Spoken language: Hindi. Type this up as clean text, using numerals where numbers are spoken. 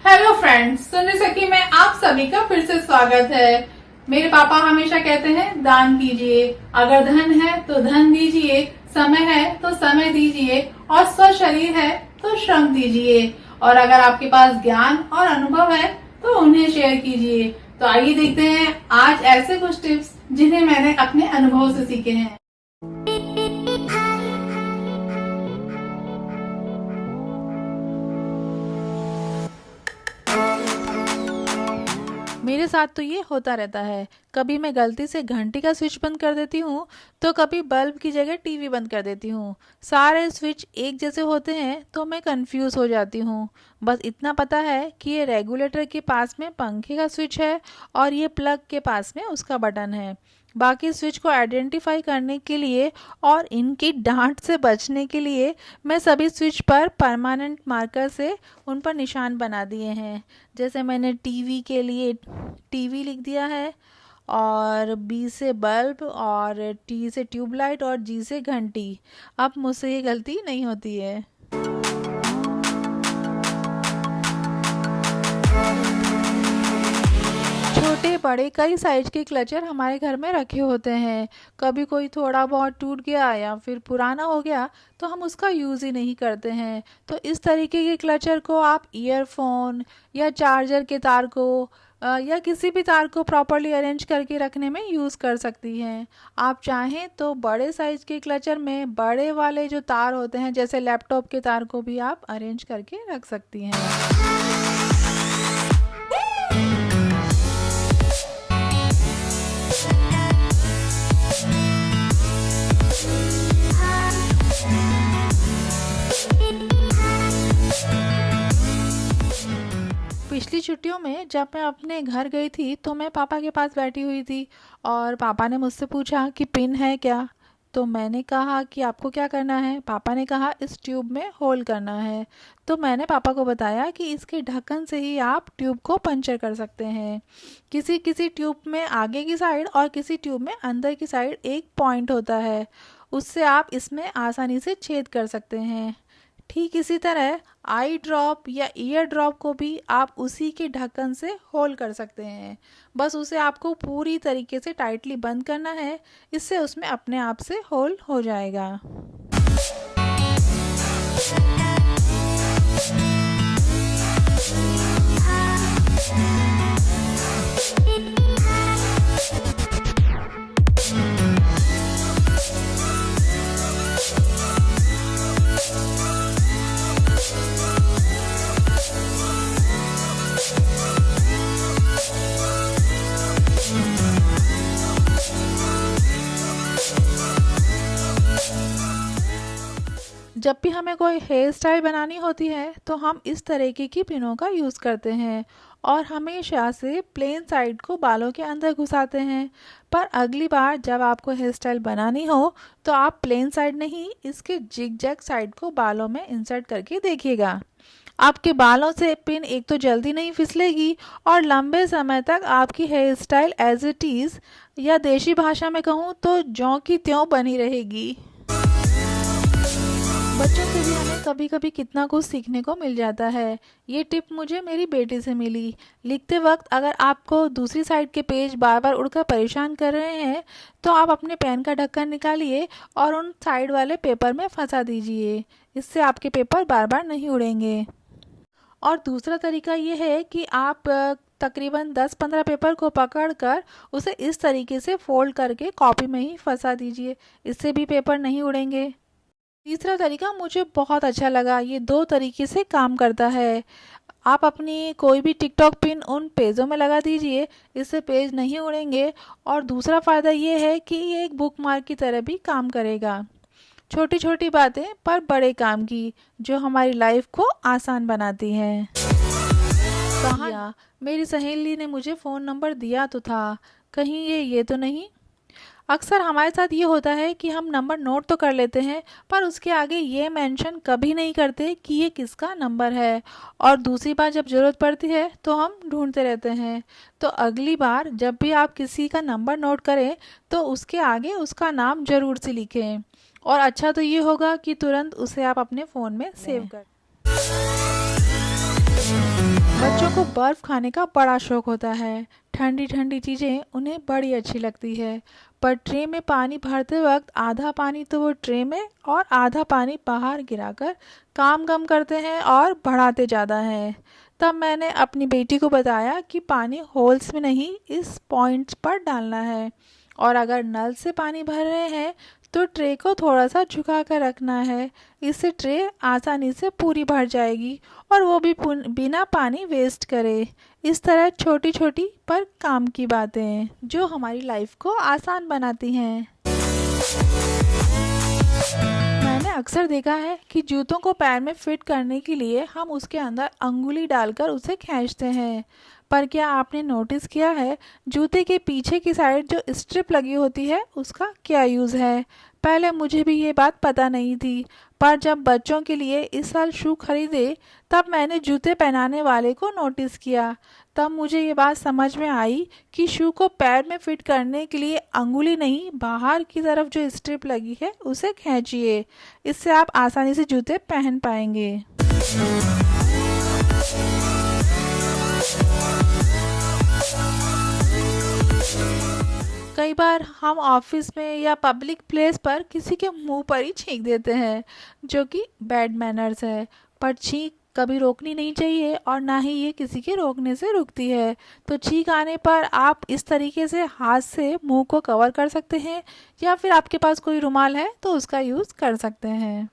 हेलो फ्रेंड्स, सुन सकी में आप सभी का फिर से स्वागत है। मेरे पापा हमेशा कहते हैं दान कीजिए, अगर धन है तो धन दीजिए, समय है तो समय दीजिए और स्व शरीर है तो श्रम दीजिए, और अगर आपके पास ज्ञान और अनुभव है तो उन्हें शेयर कीजिए। तो आइए देखते हैं आज ऐसे कुछ टिप्स जिन्हें मैंने अपने अनुभव से सीखे हैं। मेरे साथ तो ये होता रहता है। कभी मैं गलती से घंटी का स्विच बंद कर देती हूँ तो कभी बल्ब की जगह टीवी बंद कर देती हूँ। सारे स्विच एक जैसे होते हैं तो मैं कंफ्यूज हो जाती हूँ। बस इतना पता है कि ये रेगुलेटर के पास में पंखे का स्विच है और ये प्लग के पास में उसका बटन है। बाकी स्विच को आइडेंटिफाई करने के लिए और इनकी डांट से बचने के लिए मैं सभी स्विच पर परमानेंट मार्कर से उन पर निशान बना दिए हैं। जैसे मैंने टीवी के लिए टीवी लिख दिया है, और बी से बल्ब, और टी से ट्यूबलाइट, और जी से घंटी। अब मुझसे ये गलती नहीं होती है। छोटे बड़े कई साइज के क्लचर हमारे घर में रखे होते हैं। कभी कोई थोड़ा बहुत टूट गया या फिर पुराना हो गया तो हम उसका यूज़ ही नहीं करते हैं। तो इस तरीके के क्लचर को आप ईयरफोन या चार्जर के तार को या किसी भी तार को प्रॉपरली अरेंज करके रखने में यूज़ कर सकती हैं। आप चाहें तो बड़े साइज के क्लचर में बड़े वाले जो तार होते हैं जैसे लैपटॉप के तार को भी आप अरेंज करके रख सकती हैं। पिछली छुट्टियों में जब मैं अपने घर गई थी तो मैं पापा के पास बैठी हुई थी और पापा ने मुझसे पूछा कि पिन है क्या। तो मैंने कहा कि आपको क्या करना है। पापा ने कहा इस ट्यूब में होल करना है। तो मैंने पापा को बताया कि इसके ढक्कन से ही आप ट्यूब को पंचर कर सकते हैं। किसी किसी ट्यूब में आगे की साइड और किसी ट्यूब में अंदर की साइड एक पॉइंट होता है, उससे आप इसमें आसानी से छेद कर सकते हैं। ठीक इसी तरह आई ड्रॉप या ईयर ड्रॉप को भी आप उसी के ढक्कन से होल कर सकते हैं। बस उसे आपको पूरी तरीके से टाइटली बंद करना है, इससे उसमें अपने आप से होल हो जाएगा। जब भी हमें कोई हेयर स्टाइल बनानी होती है तो हम इस तरीके की पिनों का यूज़ करते हैं और हमेशा से प्लेन साइड को बालों के अंदर घुसाते हैं। पर अगली बार जब आपको हेयर स्टाइल बनानी हो तो आप प्लेन साइड नहीं, इसके जिग जैग साइड को बालों में इंसर्ट करके देखिएगा। आपके बालों से पिन एक तो जल्दी नहीं फिसलेगी और लंबे समय तक आपकी hair style as it is, या देशी भाषा में कहूँ तो ज्यों की त्यों बनी रहेगी। बच्चों से भी हमें कभी कभी कितना कुछ सीखने को मिल जाता है। ये टिप मुझे मेरी बेटी से मिली। लिखते वक्त अगर आपको दूसरी साइड के पेज बार बार उड़कर परेशान कर रहे हैं तो आप अपने पेन का ढक्कन निकालिए और उन साइड वाले पेपर में फंसा दीजिए। इससे आपके पेपर बार बार नहीं उड़ेंगे। और दूसरा तरीका ये है कि आप तकरीबन 10-15 पेपर को पकड़कर उसे इस तरीके से फोल्ड करके कॉपी में ही फंसा दीजिए। इससे भी पेपर नहीं उड़ेंगे। तीसरा तरीका मुझे बहुत अच्छा लगा। ये 2 तरीके से काम करता है। आप अपनी कोई भी टिकटॉक पिन उन पेजों में लगा दीजिए, इससे पेज नहीं उड़ेंगे। और दूसरा फ़ायदा ये है कि ये एक बुक मार्क की तरह भी काम करेगा। छोटी छोटी बातें पर बड़े काम की, जो हमारी लाइफ को आसान बनाती हैं। कहाँ मेरी सहेली ने मुझे फ़ोन नंबर दिया तो था, कहीं ये तो नहीं। अक्सर हमारे साथ ये होता है कि हम नंबर नोट तो कर लेते हैं पर उसके आगे ये मेंशन कभी नहीं करते कि ये किसका नंबर है, और दूसरी बार जब ज़रूरत पड़ती है तो हम ढूंढते रहते हैं। तो अगली बार जब भी आप किसी का नंबर नोट करें तो उसके आगे उसका नाम ज़रूर से लिखें, और अच्छा तो ये होगा कि तुरंत उसे आप अपने फ़ोन में सेव कर। बच्चों को बर्फ़ खाने का बड़ा शौक होता है। ठंडी ठंडी चीज़ें उन्हें बड़ी अच्छी लगती है। पर ट्रे में पानी भरते वक्त आधा पानी तो वो ट्रे में और आधा पानी बाहर गिराकर काम कम करते हैं और बढ़ाते ज़्यादा हैं। तब मैंने अपनी बेटी को बताया कि पानी होल्स में नहीं, इस पॉइंट्स पर डालना है, और अगर नल से पानी भर रहे हैं तो ट्रे को थोड़ा सा झुका कर रखना है। इससे ट्रे आसानी से पूरी भर जाएगी और वो भी बिना पानी वेस्ट करे। इस तरह छोटी छोटी पर काम की बातें जो हमारी लाइफ को आसान बनाती हैं। मैंने अक्सर देखा है कि जूतों को पैर में फिट करने के लिए हम उसके अंदर अंगुली डालकर उसे खींचते हैं। पर क्या आपने नोटिस किया है जूते के पीछे की साइड जो स्ट्रिप लगी होती है उसका क्या यूज़ है? पहले मुझे भी ये बात पता नहीं थी, पर जब बच्चों के लिए इस साल शू खरीदे तब मैंने जूते पहनाने वाले को नोटिस किया। तब मुझे ये बात समझ में आई कि शू को पैर में फिट करने के लिए अंगुली नहीं, बाहर की तरफ जो स्ट्रिप लगी है उसे खींचिए। इससे आप आसानी से जूते पहन पाएंगे। कई बार हम ऑफिस में या पब्लिक प्लेस पर किसी के मुंह पर ही छींक देते हैं, जो कि बैड मैनर्स है। पर छींक कभी रोकनी नहीं चाहिए और ना ही ये किसी के रोकने से रुकती है। तो छींक आने पर आप इस तरीके से हाथ से मुंह को कवर कर सकते हैं, या फिर आपके पास कोई रुमाल है तो उसका यूज़ कर सकते हैं।